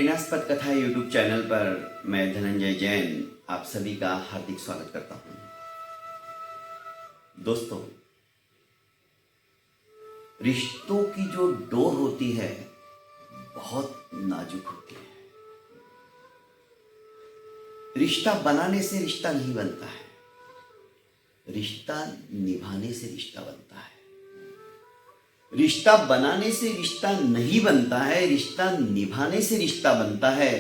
प्रेरणास्पद कथा YouTube channel पर मैं धनंजय जैन आप सभी का हार्दिक स्वागत करता हूं। दोस्तों, रिश्तों की जो डोर होती है बहुत नाजुक होती है। रिश्ता बनाने से रिश्ता नहीं बनता है, रिश्ता निभाने से रिश्ता बनता है। रिश्ता बनाने से रिश्ता नहीं बनता है, रिश्ता निभाने से रिश्ता बनता है।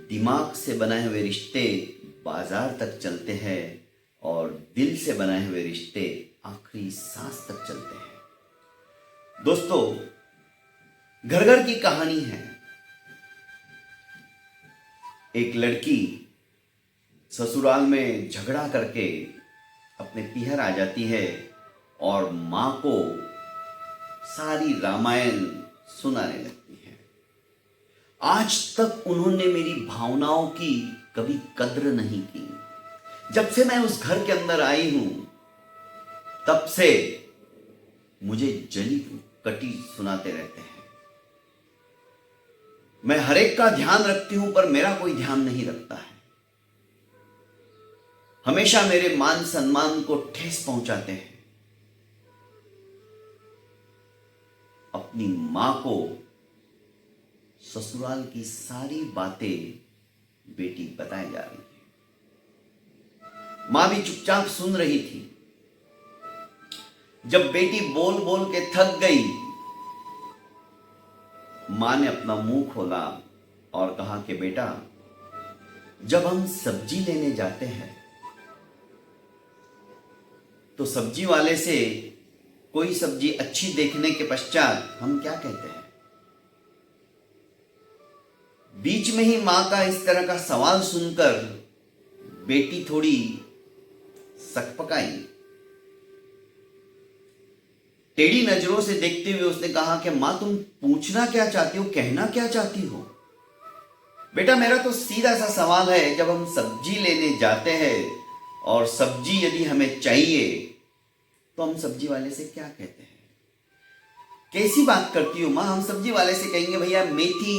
दिमाग से बनाए हुए रिश्ते बाजार तक चलते हैं और दिल से बनाए हुए रिश्ते आखिरी सांस तक चलते हैं। दोस्तों, घर घर की कहानी है। एक लड़की ससुराल में झगड़ा करके अपने पीहर आ जाती है और मां को सारी रामायण सुनाने लगती है। आज तक उन्होंने मेरी भावनाओं की कभी कद्र नहीं की। जब से मैं उस घर के अंदर आई हूं तब से मुझे जली कटी सुनाते रहते हैं। मैं हर एक का ध्यान रखती हूं पर मेरा कोई ध्यान नहीं रखता है। हमेशा मेरे मान सम्मान को ठेस पहुंचाते हैं। अपनी मां को ससुराल की सारी बातें बेटी बताए जा रही है। मां भी चुपचाप सुन रही थी। जब बेटी बोल बोल के थक गई, मां ने अपना मुंह खोला और कहा कि बेटा, जब हम सब्जी लेने जाते हैं तो सब्जी वाले से कोई सब्जी अच्छी देखने के पश्चात हम क्या कहते हैं? बीच में ही मां का इस तरह का सवाल सुनकर बेटी थोड़ी सकपकाई। टेढ़ी नजरों से देखते हुए उसने कहा कि मां, तुम पूछना क्या चाहती हो, कहना क्या चाहती हो? बेटा, मेरा तो सीधा सा सवाल है, जब हम सब्जी लेने जाते हैं और सब्जी यदि हमें चाहिए तो हम सब्जी वाले से क्या कहते हैं? कैसी बात करती हो मां? हम सब्जी वाले से कहेंगे भैया मेथी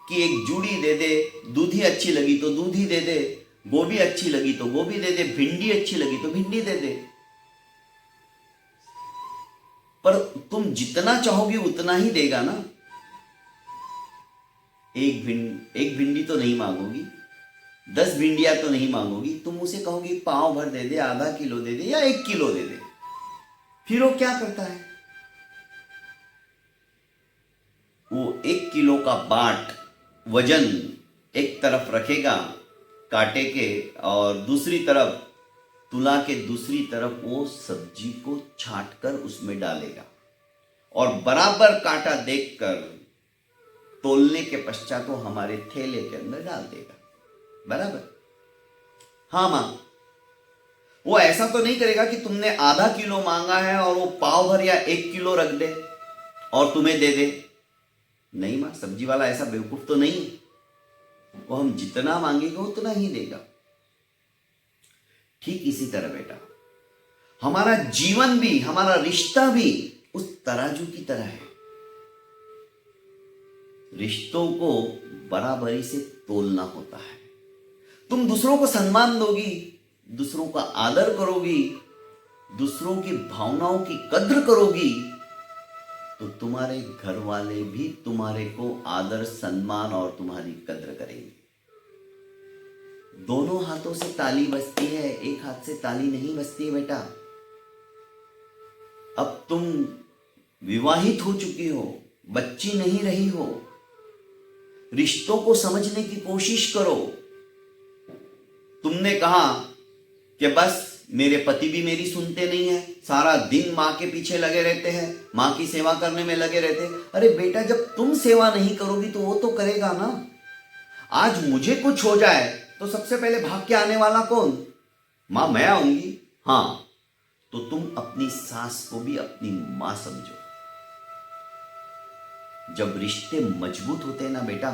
की एक जूड़ी दे दे, दूधी अच्छी लगी तो दूधी दे दे, गोभी अच्छी लगी तो गोभी दे दे, भिंडी अच्छी लगी तो भिंडी दे दे। पर तुम जितना चाहोगी उतना ही देगा ना। एक भिंडी तो नहीं मांगोगी, 10 भिंडियां तो नहीं मांगोगी। तुम उसे कहोगी पाव भर दे दे, आधा किलो दे दे या 1 किलो दे दे। फिर वो क्या करता है? वो 1 किलो का बाट वजन एक तरफ रखेगा कांटे के और दूसरी तरफ तुला के दूसरी तरफ वो सब्जी को छांट कर उसमें डालेगा और बराबर कांटा देखकर तोलने के पश्चात वो हमारे थैले के अंदर डाल देगा। बराबर? हाँ मां, वो ऐसा तो नहीं करेगा कि तुमने आधा किलो मांगा है और वो पाव भर या 1 किलो रख दे और तुम्हें दे दे। नहीं मां, सब्जी वाला ऐसा बेवकूफ तो नहीं है। वो हम जितना मांगेंगे उतना ही देगा। ठीक इसी तरह बेटा, हमारा जीवन भी, हमारा रिश्ता भी उस तराजू की तरह है। रिश्तों को बराबरी से तोलना होता है। तुम दूसरों को सम्मान दोगी, दूसरों का आदर करोगी, दूसरों की भावनाओं की कद्र करोगी तो तुम्हारे घर वाले भी तुम्हारे को आदर, सम्मान और तुम्हारी कद्र करेंगे। दोनों हाथों से ताली बजती है, एक हाथ से ताली नहीं बजती है बेटा। अब तुम विवाहित हो चुकी हो, बच्ची नहीं रही हो। रिश्तों को समझने की कोशिश करो। तुमने कहा कि बस मेरे पति भी मेरी सुनते नहीं है, सारा दिन मां के पीछे लगे रहते हैं, मां की सेवा करने में लगे रहते हैं। अरे बेटा, जब तुम सेवा नहीं करोगी तो वो तो करेगा ना। आज मुझे कुछ हो जाए तो सबसे पहले भाग के आने वाला कौन? मां, मैं आऊंगी। हां, तो तुम अपनी सास को भी अपनी मां समझो। जब रिश्ते मजबूत होते हैं ना बेटा,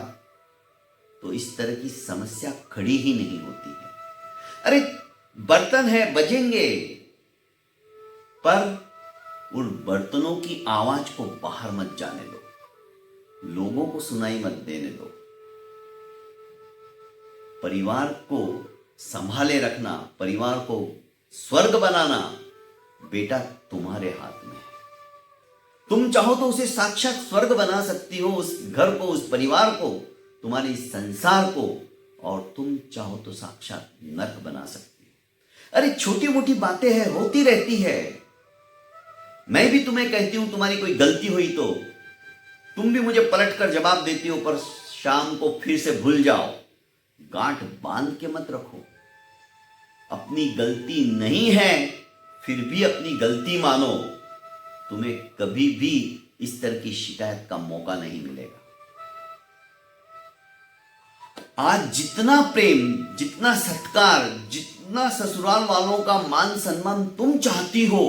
तो इस तरह की समस्या खड़ी ही नहीं होती है। अरे बर्तन है, बजेंगे, पर उन बर्तनों की आवाज को बाहर मत जाने दो, लोगों को सुनाई मत देने दो। परिवार को संभाले रखना, परिवार को स्वर्ग बनाना बेटा तुम्हारे हाथ में है। तुम चाहो तो उसे साक्षात स्वर्ग बना सकती हो, उस घर को, उस परिवार को, तुम्हारे इस संसार को, और तुम चाहो तो साक्षात नर्क बना सकती हो। अरे छोटी मोटी बातें हैं, होती रहती है। मैं भी तुम्हें कहती हूं तुम्हारी कोई गलती हुई तो तुम भी मुझे पलट कर जवाब देती हो, पर शाम को फिर से भूल जाओ। गांठ बांध के मत रखो। अपनी गलती नहीं है फिर भी अपनी गलती मानो। तुम्हें कभी भी इस तरह की शिकायत का मौका नहीं मिलेगा। आज जितना प्रेम, जितना सत्कार, जितना ससुराल वालों का मान सम्मान तुम चाहती हो,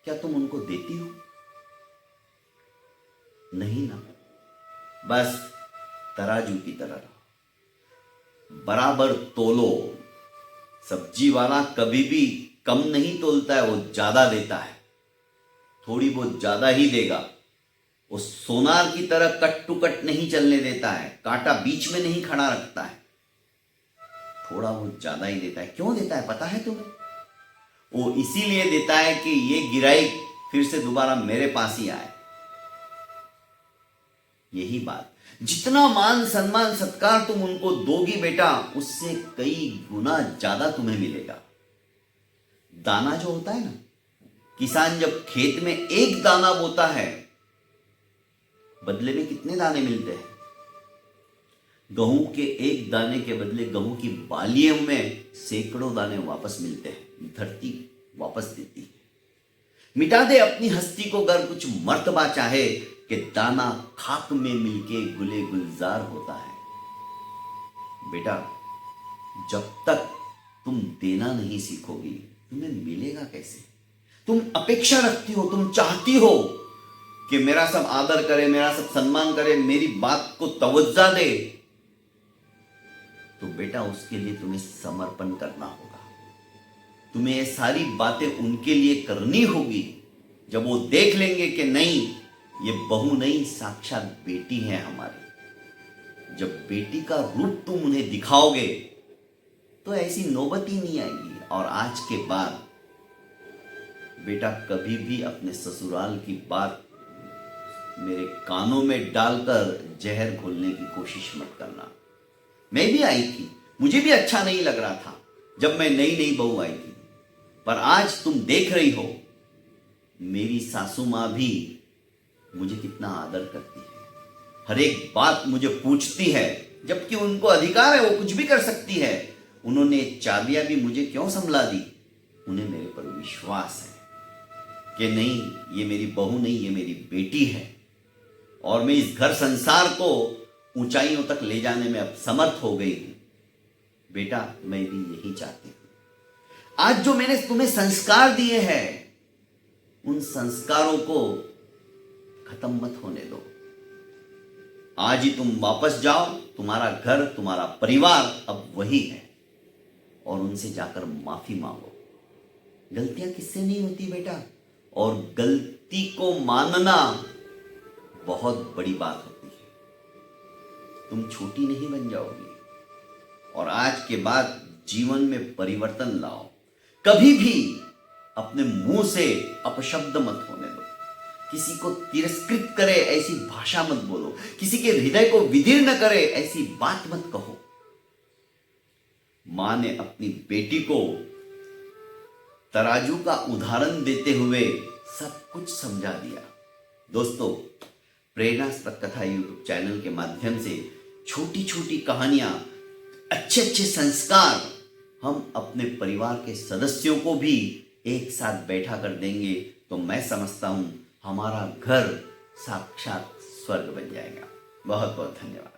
क्या तुम उनको देती हो? नहीं ना। बस तराजू की तरह रहो, बराबर तोलो। सब्जी वाला कभी भी कम नहीं तोलता है, वो ज्यादा देता है, थोड़ी बहुत ज्यादा ही देगा। वो सोनार की तरह कट टू कट नहीं चलने देता है, कांटा बीच में नहीं खड़ा रखता है, थोड़ा बहुत ज्यादा ही देता है। क्यों देता है पता है तुम्हें? वो इसीलिए देता है कि ये गिराई फिर से दोबारा मेरे पास ही आए। यही बात, जितना मान सम्मान सत्कार तुम उनको दोगी बेटा, उससे कई गुना ज्यादा तुम्हें मिलेगा। दाना जो होता है ना, किसान जब खेत में एक दाना बोता है, बदले में कितने दाने मिलते हैं? गेहूं के एक दाने के बदले गेहूं की बालियों में सैकड़ों दाने वापस मिलते हैं। धरती वापस देती है। मिटा दे अपनी हस्ती को गर कुछ मर्तबा चाहे, कि दाना खाक में मिलके गुले गुलजार होता है। बेटा जब तक तुम देना नहीं सीखोगी, तुम्हें मिलेगा कैसे? तुम अपेक्षा रखती हो, तुम चाहती हो कि मेरा सब आदर करे, मेरा सब सम्मान करे, मेरी बात को तवज्जो दे, तो बेटा उसके लिए तुम्हें समर्पण करना होगा। तुम्हें ये सारी बातें उनके लिए करनी होगी। जब वो देख लेंगे कि नहीं ये बहू नहीं साक्षात बेटी है हमारी, जब बेटी का रूप तुम उन्हें दिखाओगे तो ऐसी नौबत ही नहीं आएगी। और आज के बाद बेटा कभी भी अपने ससुराल की बात मेरे कानों में डालकर जहर घोलने की कोशिश मत करना। मैं भी आई थी, मुझे भी अच्छा नहीं लग रहा था जब मैं नई नई बहू आई थी, पर आज तुम देख रही हो मेरी सासू मां भी मुझे कितना आदर करती है, हर एक बात मुझे पूछती है, जबकि उनको अधिकार है, वो कुछ भी कर सकती है। उन्होंने चाबियां भी मुझे क्यों संभला दी? उन्हें मेरे पर विश्वास है कि नहीं ये मेरी बहू नहीं, ये मेरी बेटी है, और मैं इस घर संसार को ऊंचाइयों तक ले जाने में अब समर्थ हो गई हूं। बेटा मैं भी यही चाहती हूं। आज जो मैंने तुम्हें संस्कार दिए हैं, उन संस्कारों को खत्म मत होने दो। आज ही तुम वापस जाओ, तुम्हारा घर, तुम्हारा परिवार अब वही है, और उनसे जाकर माफी मांगो। गलतियां किससे नहीं होती बेटा, और गलती को मानना बहुत बड़ी बात होती है। तुम छोटी नहीं बन जाओगी, और आज के बाद जीवन में परिवर्तन लाओ। कभी भी अपने मुंह से अपशब्द मत होने दो। किसी को तिरस्कृत करे ऐसी भाषा मत बोलो, किसी के हृदय को विदीर्ण करे ऐसी बात मत कहो। मां ने अपनी बेटी को तराजू का उदाहरण देते हुए सब कुछ समझा दिया। दोस्तों, प्रेरणास्पद कथा यूट्यूब चैनल के माध्यम से छोटी छोटी कहानियां, अच्छे अच्छे संस्कार हम अपने परिवार के सदस्यों को भी एक साथ बैठा कर देंगे तो मैं समझता हूं हमारा घर साक्षात स्वर्ग बन जाएगा। बहुत बहुत धन्यवाद।